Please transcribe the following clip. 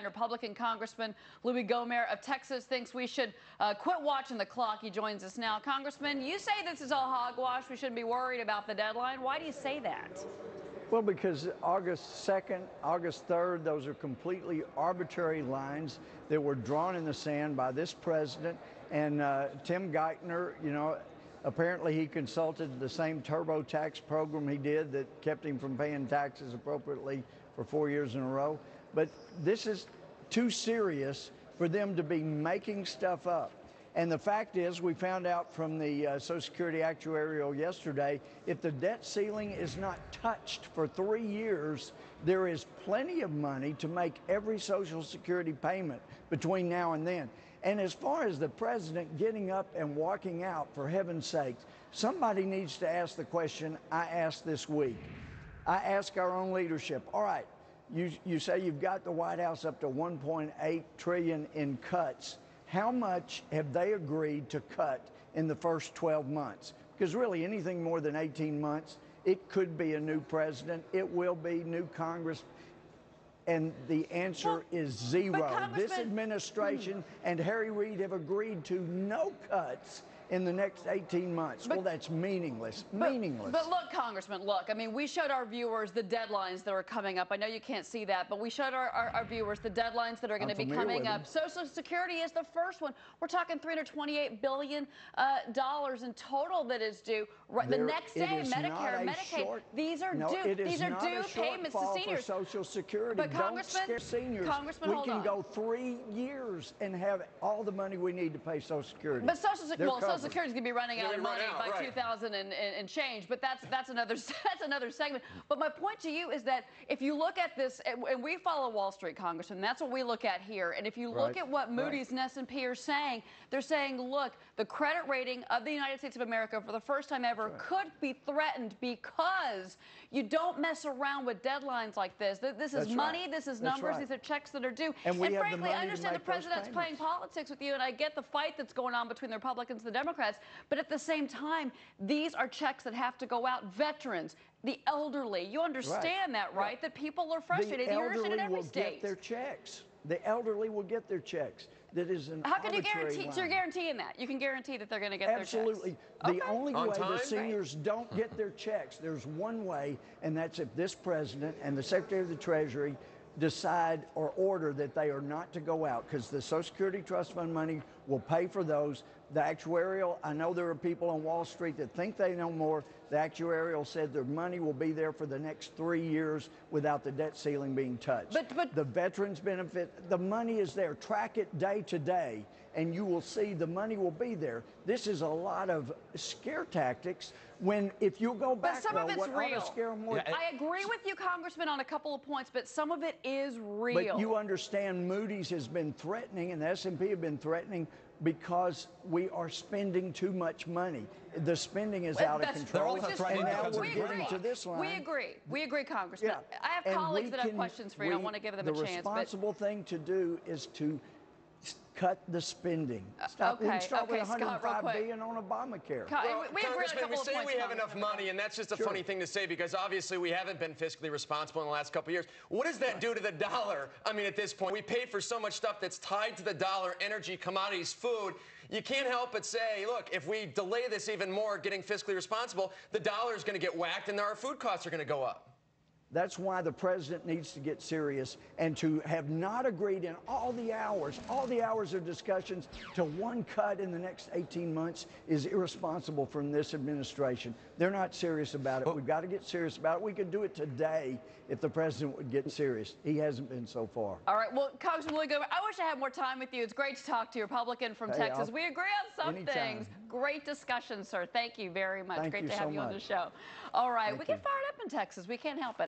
Republican Congressman Louie Gomhert of Texas thinks we should quit watching the clock. He joins us now. Congressman, you say this is all hogwash. We shouldn't be worried about the deadline. Why do you say that? Well, because August 2nd, August 3rd, those are completely arbitrary lines that were drawn in the sand by this president. And Tim Geithner, apparently he consulted the same TurboTax program he did that kept him from paying taxes appropriately for 4 years in a row. But this is too serious for them to be making stuff up. And the fact is, we found out from the Social Security actuarial yesterday, if the debt ceiling is not touched for 3 years, there is plenty of money to make every Social Security payment between now and then. And as far as the president getting up and walking out, for heaven's sake, somebody needs to ask the question I asked this week. I ask our own leadership, all right, you say you've got the White House up to $1.8 trillion in cuts. How much have they agreed to cut in the first 12 months? Because really anything more than 18 months, it could be a new president, it will be new Congress, and the answer is zero. This administration and Harry Reid have agreed to no cuts in the next 18 months. Well, that's meaningless. Meaningless. But look, Congressman, look, I mean, we showed our viewers the deadlines that are coming up. I know you can't see that, but we showed our viewers the deadlines that are going to be coming up. Social Security is the first one. We're talking $328 billion in total that is due. The next day, Medicare, Medicaid, these are due. These are due payments to seniors. For Social Security. But Congressman, don't scare seniors. We can go 3 years and have all the money we need to pay Social Security. But Social Security is going to be running out of money by 2000 and change, but that's another segment. But my point to you is that if you look at this, and we follow Wall Street, Congressman, that's what we look at here. And if you look at what Moody's and S&P are saying, they're saying, look, the credit rating of the United States of America for the first time ever could be threatened because you don't mess around with deadlines like this. This is money, this is numbers, these are checks that are due. And frankly, I understand the president's playing politics with you, and I get the fight that's going on between the Republicans and the Democrats, but at the same time, these are checks that have to go out. Veterans, the elderly, you understand that, right? That people are frustrated. The elderly will get their checks. The elderly will get their checks. That is an How can you guarantee? So you're guaranteeing that? You can guarantee that they're going to get their checks? Absolutely. The only way the seniors don't get their checks, there's one way, and that's if this president and the Secretary of the Treasury decide or order that they are not to go out, because the Social Security Trust Fund money will pay for those. The actuarial, I know there are people on Wall Street that think they know more. The actuarial said their money will be there for the next 3 years without the debt ceiling being touched. But the veterans benefit, the money is there. Track it day to day, and you will see the money will be there. This is a lot of scare tactics. When if you go back, but some of it's real. Scare them more. I agree with you, Congressman, on a couple of points, but some of it is real. But you understand Moody's has been threatening and the S&P have been threatening because we are spending too much money. The spending is out of control, and now we're getting to this line. We agree, Congressman. Yeah. I have colleagues that have questions for you. I want to give them a chance. The responsible thing to do is to cut the spending. Start with $105 billion on Obamacare. Congressman, we say we have enough money, and that's just a funny thing to say because obviously we haven't been fiscally responsible in the last couple of years. What does that do to the dollar? I mean, at this point, we pay for so much stuff that's tied to the dollar: energy, commodities, food. You can't help but say, look, if we delay this even more, getting fiscally responsible, the dollar is going to get whacked and our food costs are going to go up. That's why the president needs to get serious, and to have not agreed in all the hours of discussions to one cut in the next 18 months is irresponsible from this administration. They're not serious about it. We've got to get serious about it. We could do it today if the president would get serious. He hasn't been so far. All right. Well, Congressman Louie Gomhert, I wish I had more time with you. It's great to talk to you, Republican from Texas. We agree on some things. Great discussion, sir. Thank you very much. Great to have you on the show. All right. We get fired up in Texas. We can't help it.